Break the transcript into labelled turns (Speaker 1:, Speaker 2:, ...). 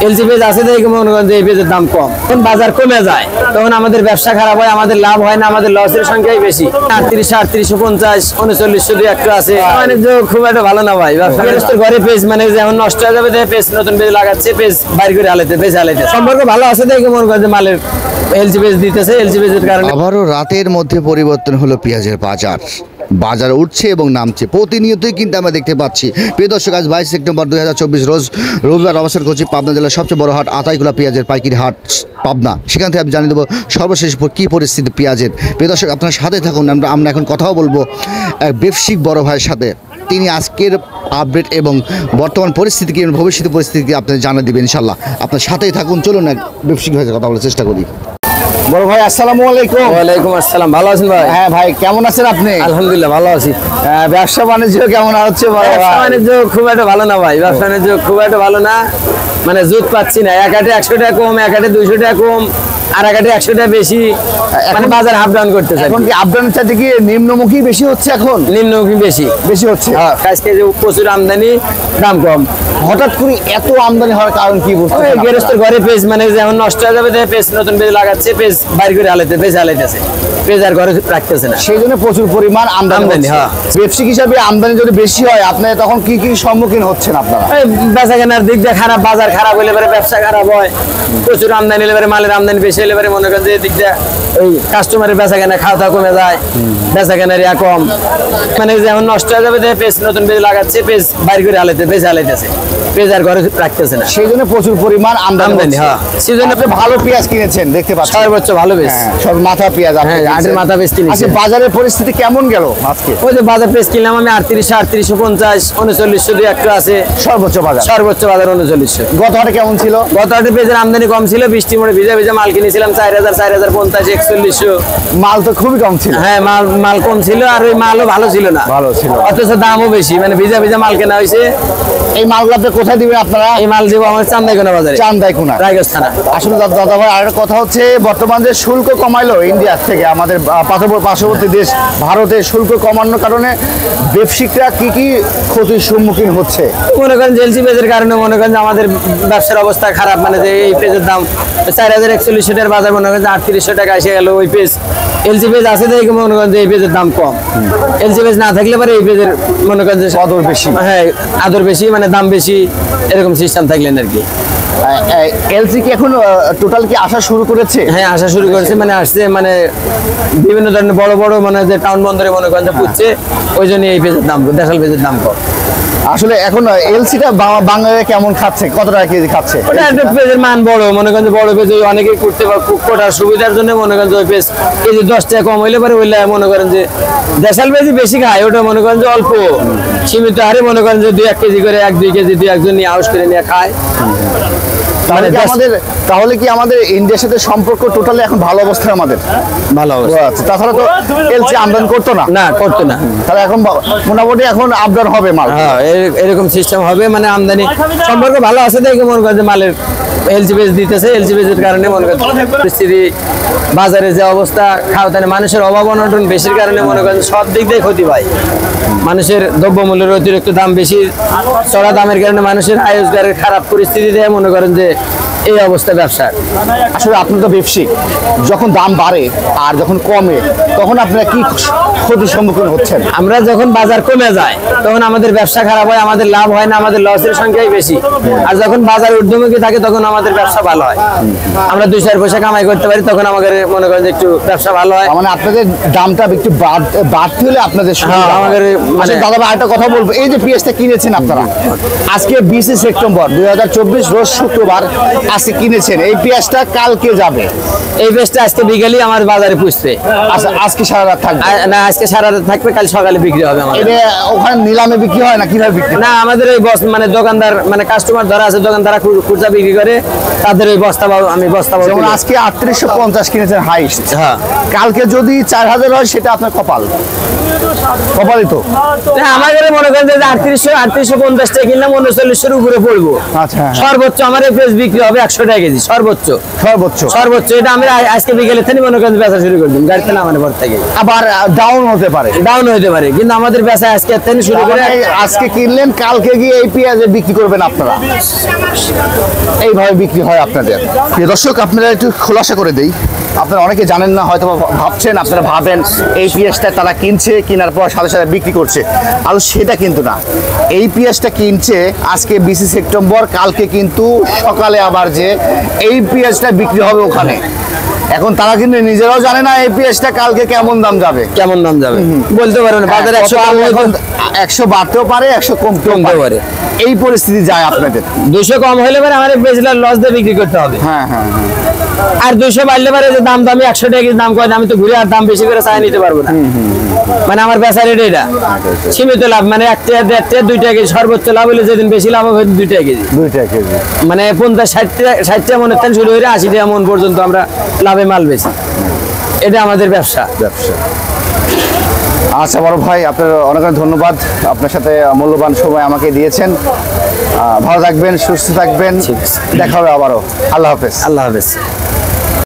Speaker 1: LC page আছে দেখে মনে করেন যে এই পেজের দাম কম। যখন বাজার কমে যায় তখন আমাদের ব্যবসা খারাপ হয়, আমাদের লাভ হয় না, আমাদের লসের সংখ্যাই বেশি। 3850 3900 দুই একটা আছে, মানে খুব একটা ভালো না ভাই। ব্যবসা ঘরে পেজ মানে যেমন নষ্ট হয়ে যাবে পেজ নতুন পেজ লাগাচ্ছে, পেজ বাইরে করে হালাইতে পেজ হালাইতে সম্পর্ক ভালো আছে দেখে মনে করেন যে মালের এলসি পেজ দিতেছে। এলসি পেজের কারণে
Speaker 2: আবারও রাতের মধ্যে পরিবর্তন হলো পেঁয়াজের বাজার উঠছে এবং নামছে প্রতিনিয়তই কিন্তু আমরা দেখতে পাচ্ছি। প্রিয় দর্শক, আজ 22 সেপ্টেম্বর 2024 রোজ রবিবার অবস্থান করছি পাবনা জেলার সবচেয়ে বড় হাট আতাইকুলা পেঁয়াজের পাইকারি হাট পাবনা। সেখান থেকে আমি জানিয়ে দেবো সর্বশেষ কী পরিস্থিতি পেঁয়াজের। প্রিয় দর্শক, আপনার সাথে থাকুন, আমরা এখন কথাও বলবো এক ব্যবসায়িক বড় ভাইয়ের সাথে। তিনি আজকের আপডেট এবং বর্তমান পরিস্থিতিকে এবং ভবিষ্যৎ পরিস্থিতিকে আপনাদের জানিয়ে দেবেন ইনশাল্লাহ। আপনার সাথেই থাকুন, চলুন এক ব্যবসায়িক ভাইয়ের কথা বলার চেষ্টা করি। বড় ভাই আসসালামু আলাইকুম।
Speaker 1: ওয়ালাইকুম আসসালাম, ভালো আছেন ভাই?
Speaker 2: হ্যাঁ ভাই, কেমন আছেন আপনি?
Speaker 1: আলহামদুলিল্লাহ ভালো আছি।
Speaker 2: ব্যবসা বাণিজ্য কেমন হচ্ছে?
Speaker 1: ব্যবসা বাণিজ্য খুব একটা ভালো না ভাই, ব্যবসা বাণিজ্য খুব একটা ভালো না, মানে জুত পাচ্ছি না। এক হাটে 100 টাকা কম, এক হাটে 200 টাকা কম, আর এক হাটে 100 টাকা বেশি, মানে বাজার আপ ডাউন করতেছে।
Speaker 2: এখন কি আপ ডাউন চাইতে কি নিম্নমুখী বেশি হচ্ছে? এখন
Speaker 1: নিম্নমুখী বেশি হচ্ছে। আজকে যে প্রচুর আমদানি, দাম কম।
Speaker 2: হঠাৎ করে এত আমদানি হওয়ার কারণ কি বুঝতে পারছেন?
Speaker 1: গৃহস্থের ঘরে পেজ মানে যেমন নষ্ট হয়ে যাবে পেজ নতুন পেজ লাগাচ্ছে, পেজ বাইরে করে হালাইতে পেজ হালাইতেছে, পেজ আর ঘরে রাখতেছে না,
Speaker 2: সেই জন্য প্রচুর পরিমাণ আমদানি। হ্যাঁ, ব্যবসায়িক হিসাবে আমদানি যদি বেশি হয় আপনি তখন কি কি সম্মুখীন হচ্ছেন আপনারা?
Speaker 1: বেচা কেনার দিক দিয়ে খারাপ, বাজার খারাপ হলে পরে ব্যবসা খারাপ হয়। প্রচুর আমদানি হলে পরে মালের আমদানি বেশি হলে পরে মনে করেন যে দিক দিয়ে ওই কাস্টমারের বেচা কেনা খাওয়া দাওয়া কমে যায়, বেচা কেনার ইয়া কম। মানে যেমন নষ্ট হয়ে যাবে পেজ নতুন পেজ লাগাচ্ছে, পেজ বাইরে করে হালাইতে পেজ হালাইতেছে, পেজ আর ঘরে রাখতেছে না,
Speaker 2: সেই জন্য প্রচুর পরিমাণ আমদানি।
Speaker 1: হ্যাঁ, সেই জন্য
Speaker 2: আপনি ভালো পেঁয়াজ কিনেছেন দেখতে পাচ্ছেন,
Speaker 1: সর্বোচ্চ ভালো পেঁয়াজ,
Speaker 2: সব মাথা পেঁয়াজ।
Speaker 1: হ্যাঁ, আটের মাথা পেঁয়াজ কিনেছি।
Speaker 2: আচ্ছা, বাজারের পরিস্থিতি কেমন গেল আজকে?
Speaker 1: ওই যে বাজার পেঁয়াজ কিনলাম আমি 3850 3900 দুই একটা আছে
Speaker 2: সর্বোচ্চ বাজার
Speaker 1: 3900।
Speaker 2: গত হাটে কেমন ছিল?
Speaker 1: গত হাটে পেঁয়াজের আমদানি কম ছিল, বৃষ্টি মোড়ে ভিজা ভিজা মাল কিনেছিলাম 4000 4050 4100।
Speaker 2: মাল তো খুবই কম ছিল।
Speaker 1: হ্যাঁ, মাল কম ছিল, আর ওই মালও ভালো ছিল না, অথচ দামও বেশি, মানে ভিজা ভিজা মাল কেনা হয়েছে।
Speaker 2: এই মালগুলো আপনি কোথায় দিবেন আপনারা?
Speaker 1: এই মাল দেবো আমার চান্দাইকোনা বাজারে,
Speaker 2: চান্দাইকোনা,
Speaker 1: রায়গঞ্জ থানা।
Speaker 2: আসলে দাদা ভাই, আর কথা হচ্ছে বর্তমান যে শুল্ক কমাইলো ইন্ডিয়ার থেকে, আমাদের পার্শ্ববর্তী দেশ ভারতে শুল্ক কমানোর কারণে ব্যবসায়িকরা কি কি ক্ষতির সম্মুখীন হচ্ছে?
Speaker 1: মনে করেন এলসি পেজের কারণে মনে করেন আমাদের ব্যবসার অবস্থা খারাপ, মানে যে এই পেজের দাম 4041 টাকার বাজার মনে করেন 3800 টাকা এসে গেল। ওই পেজ এলসি পেজ আছে দেখে মনে করেন যে এই পেজের দাম কম। এলসি পেজ না থাকলে পরে এই পেজের মনে করেন যে
Speaker 2: আদর বেশি।
Speaker 1: হ্যাঁ, আদর বেশি, মানে দাম বেশি, এরকম সিস্টেম থাকলেন আর কি।
Speaker 2: এলসি কি এখন টোটাল কি আসা শুরু করেছে?
Speaker 1: হ্যাঁ, আসা শুরু করেছে, মানে আসছে, মানে বিভিন্ন ধরনের বড় বড় মানে যে টাউন বন্দরে মনে করেন যে পুচ্ছে, ওই জন্য এই পেজের দাম, দেশাল পেজের দাম কম।
Speaker 2: আসলে এখন এলসিটা বাংলাদেশে কেমন খাচ্ছে, কত টাকা কেজি খাচ্ছে?
Speaker 1: ওটা একটা পেজের মান বড়, মনে করেন যে বড় পেজ অনেকে করতে কোটার সুবিধার জন্য মনে করেন যে ওই পেজ কেজি 10 টাকা কম হইলে পরে ওইলে মনে করেন যে দেশাল পেজই বেশি খায়, ওটা মনে করেন যে অল্প সীমিত হারে মনে করেন যে 2-1 কেজি করে 1-2 কেজি 2 একজন নিয়ে আউস করে নিয়ে খায়।
Speaker 2: তাহলে কি আমাদের ইন্ডিয়ার সাথে সম্পর্ক টোটালি এখন ভালো অবস্থায়? আমাদের ভালো অবস্থা আছে, তাছাড়া তো এলসি আমদানি করতো না, তাহলে এখন মোটামুটি এখন আমদানি হবে মাল।
Speaker 1: হ্যাঁ, এরকম সিস্টেম হবে, মানে আমদানি সম্পর্ক ভালো আছে দেখে মনে করেন যে মালের এলসি পেজ দিতেছে। এলসি পেজের কারণে মনে করেন পরিস্থিতি, বাজারে যে অবস্থা, খাওয়াতে মানুষের অভাব অনটন বেশির কারণে মনে করেন সব দিক দিয়ে ক্ষতি পায়। মানুষের দ্রব্যমূল্যের অতিরিক্ত দাম বেশি, চড়া দামের কারণে মানুষের আয় রোজগারের খারাপ পরিস্থিতি দেয় মনে করেন যে এই অবস্থা ব্যবসা।
Speaker 2: আসলে আপনি তো ব্যবসায়িক, যখন দাম বাড়ে আর যখন কমে তখন আপনারা কি ক্ষতির সম্মুখীন হচ্ছেন?
Speaker 1: আমরা যখন বাজার কমে যায় তখন আমাদের ব্যবসা খারাপ হয়, আমাদের লাভ হয় না, আমাদের লসের সংখ্যাই বেশি। আর যখন বাজার ঊর্ধ্বমুখী থাকে তখন আমাদের ব্যবসা ভালো হয়, আমরা 2-4 পয়সা কামাই করতে পারি, তখন আমাদের মনে করেন যে একটু ব্যবসা ভালো হয়।
Speaker 2: মানে আপনাদের দামটা একটু বাড়তে হলে আপনাদের
Speaker 1: আমাদের
Speaker 2: মানে দাদা ভাই একটা কথা বলবো, এই যে পেঁয়াজটা কিনেছেন আপনারা আজকে 20 সেপ্টেম্বর 2024 রোজ শুক্রবার আজকে কিনেছেন, এই পেঁয়াজটা কালকে যাবে?
Speaker 1: এই পেঁয়াজটা আজকে বিকেলই আমার বাজারে পুষবে।
Speaker 2: আচ্ছা, আজকে সারা রাত থাকবে?
Speaker 1: না, আজকে সারা রাত থাকবে, কাল সকালে বিক্রি হবে আমাদের।
Speaker 2: এটা ওখানে নিলামে বিক্রি হয় না, কিভাবে বিক্রি?
Speaker 1: না, আমাদের ওই মানে দোকানদার, মানে কাস্টমার ধরা আছে, দোকানদার খুচরা বিক্রি করে, তাদের ওই বস্তা আমি বস্তা
Speaker 2: যেমন আজকে 3850 কিনেছেন হাইস্ট,
Speaker 1: হ্যাঁ,
Speaker 2: কালকে যদি 4000 হয় সেটা আপনার কপাল। কপালই তো।
Speaker 1: না, আমাদের মনে করেন যে 3850 টাকা কিনলাম 39-এর উপরে পড়বো।
Speaker 2: আচ্ছা, হ্যাঁ।
Speaker 1: সর্বোচ্চ আমার এই পেঁয়াজ বিক্রি হবে 100 টাকা কেজি, সর্বোচ্চ
Speaker 2: সর্বোচ্চ।
Speaker 1: সর্বোচ্চ। এটা আমি আজকে বিকেলে থেকে মনে করেন বেচা শুরু করে দিন, গাড়িতে নামানোর পর থেকে।
Speaker 2: আবার ডাউন হতে পারে।
Speaker 1: ডাউন হতে পারে, কিন্তু আমাদের বেচা আজকে থেকে শুরু করে
Speaker 2: তার মানে আজকে কিনলেন, কালকে গিয়ে এই পেঁয়াজে বিক্রি করবেন আপনারা, এইভাবে বিক্রি হয় আপনাদের। প্রিয় দর্শক, আপনারা একটু খোলাসা করে দেই, আপনারা অনেকে জানেন না, হয়তো বা ভাবছেন, আপনারা ভাবেন এই পেঁয়াজটা তারা কিনছে, কেনার পর সাথে সাথে বিক্রি করছে, আর সেটা কিন্তু না। এই পেঁয়াজটা কিনছে আজকে 20 সেপ্টেম্বর, কালকে কিন্তু সকালে আবার যে এই পেঁয়াজটা বিক্রি হবে ওখানে। এখন তারা কিন্তু নিজেরাও জানে না এই পেঁয়াজটা কালকে কেমন দাম যাবে,
Speaker 1: কেমন দাম যাবে বলতে পারবো না। বাজারে
Speaker 2: 100 বাড়তেও পারে, 100 কমতেও পারে। এই পরিস্থিতি যায় আপনাদের।
Speaker 1: 200 কম হলে পরে আমার বেচলার লস দিয়ে বিক্রি করতে হবে।
Speaker 2: হ্যাঁ হ্যাঁ হ্যাঁ।
Speaker 1: আর 200 বাড়লে পারে যে দাম দামি 100 টাকা কেজি দাম করে, আমি তো ঘুরে আর দাম বেশি করে চাই নিতে পারবো না। মানে আমার বেচা রেট এটা সীমিত লাভ, মানে 1 টাকা 1.5 টাকা 2 টাকা কেজি সর্বোচ্চ লাভ হলে, যেদিন বেশি লাভ হবে 2 টাকা কেজি।
Speaker 2: 2 টাকা কেজি
Speaker 1: মানে 50-60 টাকা মনের থেকে শুরু হয়ে 80 টাকা মন পর্যন্ত আমরা লাভে মাল বেচি। এটা আমাদের ব্যবসা।
Speaker 2: আচ্ছা বড় ভাই, আপনার অনেক অনেক ধন্যবাদ, আপনার সাথে মূল্যবান সময় আমাকে দিয়েছেন। ভালো থাকবেন, সুস্থ থাকবেন, দেখা হবে আবারও। আল্লাহ হাফেজ।
Speaker 1: আল্লাহ হাফেজ।